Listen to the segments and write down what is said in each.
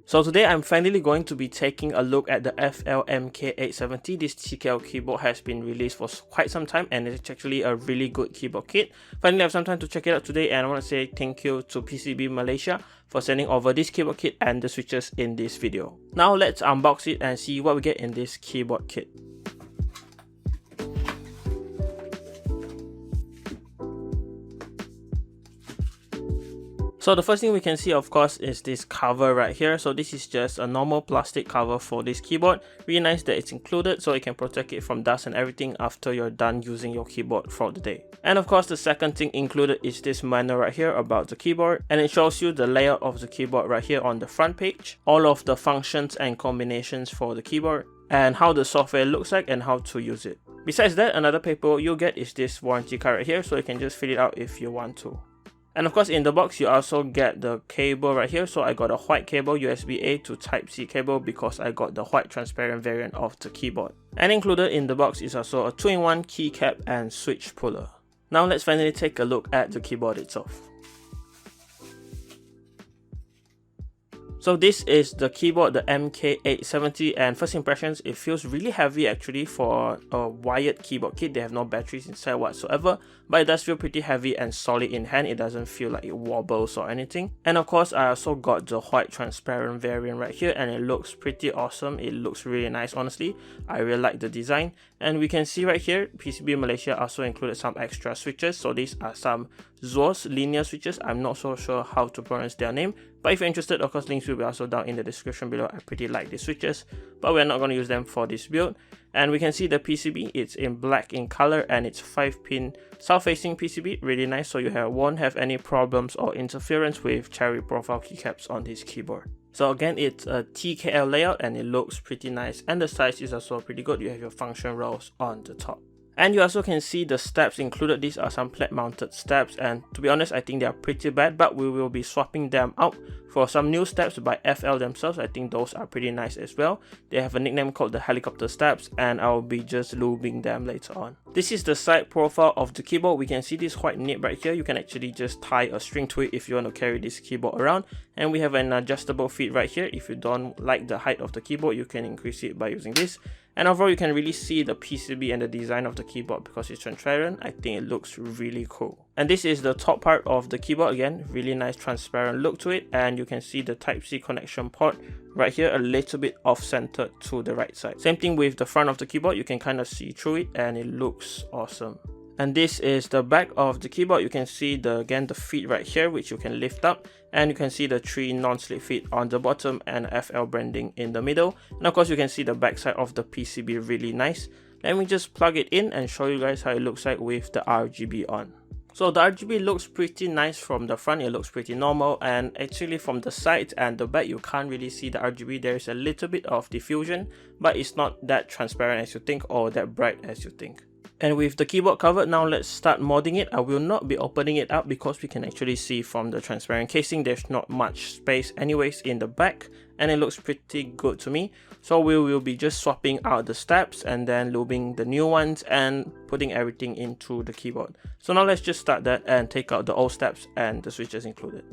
So today I'm finally going to be taking a look at the MK870. This TKL keyboard has been released for quite some time and it's actually a really good keyboard kit. Finally I have some time to check it out today, and I want to say thank you to PCB Malaysia for sending over this keyboard kit and the switches in this video. Now let's unbox it and see what we get in this keyboard kit. So the first thing we can see, of course, is this cover right here. So this is just a normal plastic cover for this keyboard. Really nice that it's included so it can protect it from dust and everything after you're done using your keyboard for the day. And of course, the second thing included is this manual right here about the keyboard, and it shows you the layout of the keyboard right here on the front page, all of the functions and combinations for the keyboard, and how the software looks like and how to use it. Besides that, another paper you'll get is this warranty card right here, so you can just fill it out if you want to. And of course, in the box you also get the cable right here. So I got a white cable, USB-A to Type-C cable, because I got the white transparent variant of the keyboard. And included in the box is also a 2-in-1 keycap and switch puller. Now let's finally take a look at the keyboard itself. So this is the keyboard, the MK870, and first impressions, it feels really heavy actually for a wired keyboard kit. They have no batteries inside whatsoever, but it does feel pretty heavy and solid in hand. It doesn't feel like it wobbles or anything. And of course, I also got the white transparent variant right here, and it looks pretty awesome. It looks really nice, honestly. I really like the design. And we can see right here, PCB Malaysia also included some extra switches. So these are some Zoos linear switches. I'm not so sure how to pronounce their name, but if you're interested, of course, links will be also down in the description below. I pretty like these switches, but we're not going to use them for this build. And we can see the PCB, it's in black in color, and it's 5-pin south-facing PCB, really nice, so you won't have any problems or interference with cherry profile keycaps on this keyboard. So again, it's a TKL layout and it looks pretty nice, and the size is also pretty good. You have your function rows on the top. And you also can see the steps included. These are some plate mounted steps, and to be honest, I think they are pretty bad, but we will be swapping them out for some new steps by FL themselves. I think those are pretty nice as well. They have a nickname called the helicopter steps, and I'll be just lubing them later on. This is the side profile of the keyboard. We can see this white nib right here. You can actually just tie a string to it if you want to carry this keyboard around. And we have an adjustable feet right here. If you don't like the height of the keyboard, you can increase it by using this. And overall, you can really see the PCB and the design of the keyboard because it's transparent. I think it looks really cool. And this is the top part of the keyboard. Again, really nice transparent look to it. And you can see the Type-C connection port right here, a little bit off-centered to the right side. Same thing with the front of the keyboard. You can kind of see through it and it looks awesome. And this is the back of the keyboard. You can see the feet right here, which you can lift up, and you can see the 3 non-slip feet on the bottom and FL branding in the middle. And of course, you can see the back side of the PCB, really nice. Let me just plug it in and show you guys how it looks like with the RGB on. So the RGB looks pretty nice from the front. It looks pretty normal, and actually from the sides and the back you can't really see the RGB. There is a little bit of diffusion, but it's not that transparent as you think or that bright as you think. And with the keyboard covered, now let's start modding it. I will not be opening it up because we can actually see from the transparent casing there's not much space anyways in the back, and it looks pretty good to me. So we will be just swapping out the steps and then lubing the new ones and putting everything into the keyboard. So now let's just start that and take out the old steps and the switches included.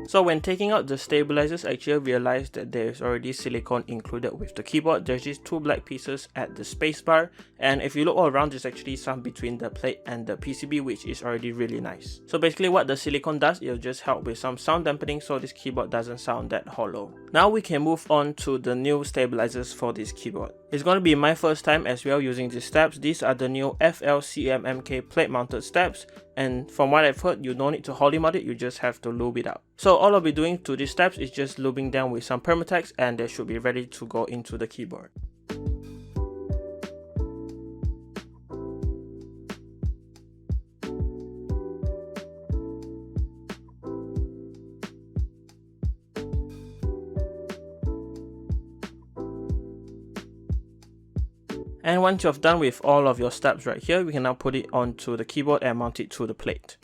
So when taking out the stabilizers, I actually realized that there's already silicone included with the keyboard. There's these 2 black pieces at the spacebar, and if you look all around, there's actually some between the plate and the PCB, which is already really nice. So basically what the silicone does, it'll just help with some sound dampening so this keyboard doesn't sound that hollow. Now we can move on to the new stabilizers for this keyboard. It's going to be my first time as well using these steps. These are the new FL CMMK plate mounted steps, and from what I've heard, you don't need to Holy mod it, you just have to lube it out. So all I'll be doing to these steps is just lubing them with some Permatex, and they should be ready to go into the keyboard. And once you've done with all of your steps right here, we can now put it onto the keyboard and mount it to the plate.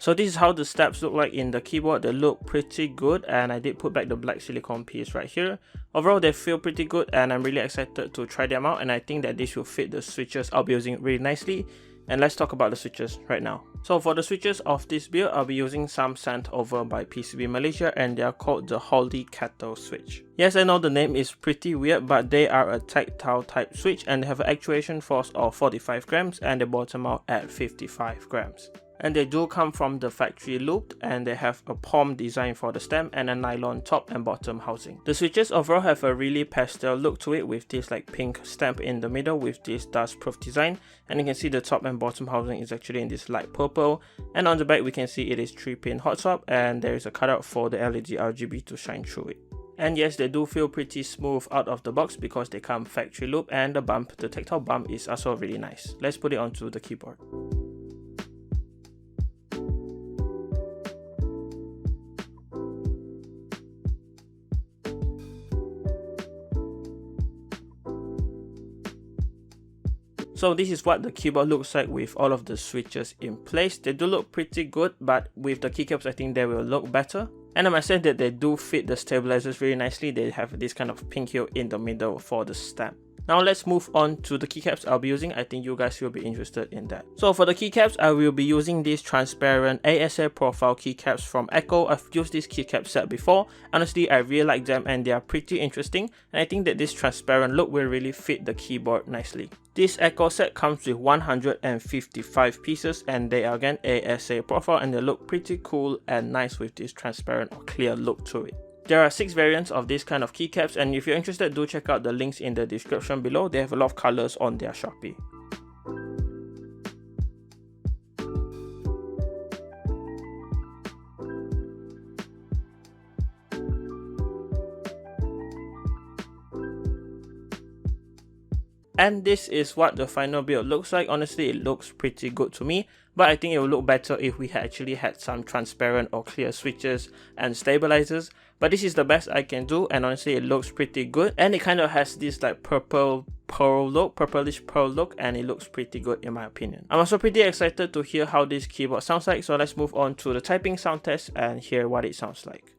So this is how the steps look like in the keyboard. They look pretty good, and I did put back the black silicone piece right here. Overall, they feel pretty good, and I'm really excited to try them out, and I think that this will fit the switches I'll be using really nicely. And let's talk about the switches right now. So for the switches of this build, I'll be using some sent over by PCB Malaysia, and they are called the Holy Kettle switch. Yes, I know the name is pretty weird, but they are a tactile type switch, and they have an actuation force of 45 grams, and they bottom out at 55 grams. And they do come from the factory looped, and they have a palm design for the stem and a nylon top and bottom housing. The switches overall have a really pastel look to it, with this like pink stamp in the middle with this dust proof design, and you can see the top and bottom housing is actually in this light purple, and on the back we can see it is 3-pin hot swap, and there is a cutout for the LED RGB to shine through it. And yes, they do feel pretty smooth out of the box because they come factory loop, and the bump, the tactile bump, is also really nice. Let's put it onto the keyboard. So this is what the keyboard looks like with all of the switches in place. They do look pretty good, but with the keycaps I think they will look better. And I must say that they do fit the stabilizers really nicely. They have this kind of pink hue in the middle for the stem. Now let's move on to the keycaps I'll be using. I think you guys will be interested in that. So for the keycaps, I will be using these transparent ASA profile keycaps from Akko. I've used this keycap set before. Honestly, I really like them and they are pretty interesting. And I think that this transparent look will really fit the keyboard nicely. This Akko set comes with 155 pieces, and they are again ASA profile, and they look pretty cool and nice with this transparent or clear look to it. There are 6 variants of this kind of keycaps, and if you're interested, do check out the links in the description below. They have a lot of colors on their Shopee. And this is what the final build looks like. Honestly, it looks pretty good to me, but I think it would look better if we actually had some transparent or clear switches and stabilizers. But this is the best I can do, and honestly it looks pretty good, and it kind of has this like purplish pearl look, and it looks pretty good in my opinion. I'm also pretty excited to hear how this keyboard sounds like, so let's move on to the typing sound test and hear what it sounds like.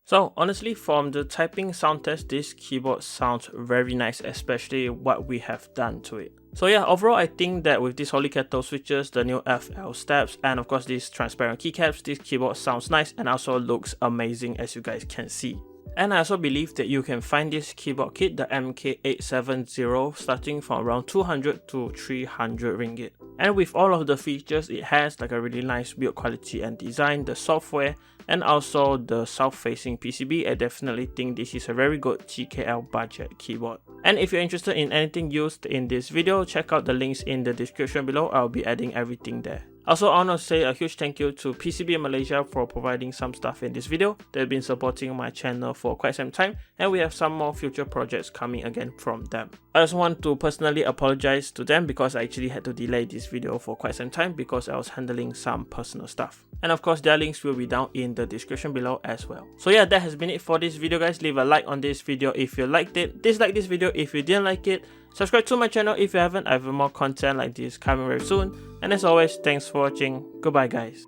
So honestly, from the typing sound test, this keyboard sounds very nice, especially what we have done to it. So yeah, overall I think that with these Holy Kettle switches, the new FL steps, and of course these transparent keycaps, this keyboard sounds nice and also looks amazing, as you guys can see. And I also believe that you can find this keyboard kit, the MK870, starting from around 200 to 300 ringgit. And with all of the features it has, like a really nice build quality and design, the software, and also the south-facing PCB, I definitely think this is a very good TKL budget keyboard. And if you're interested in anything used in this video, check out the links in the description below. I'll be adding everything there. Also, I want to say a huge thank you to PCB Malaysia for providing some stuff in this video. They've been supporting my channel for quite some time, and we have some more future projects coming again from them. I also want to personally apologize to them because I actually had to delay this video for quite some time because I was handling some personal stuff. And of course, their links will be down in the description below as well. So yeah, that has been it for this video, guys. Leave a like on this video if you liked it. Dislike this video if you didn't like it. Subscribe to my channel if you haven't. I have more content like this coming very soon. And as always, thanks for watching. Goodbye, guys.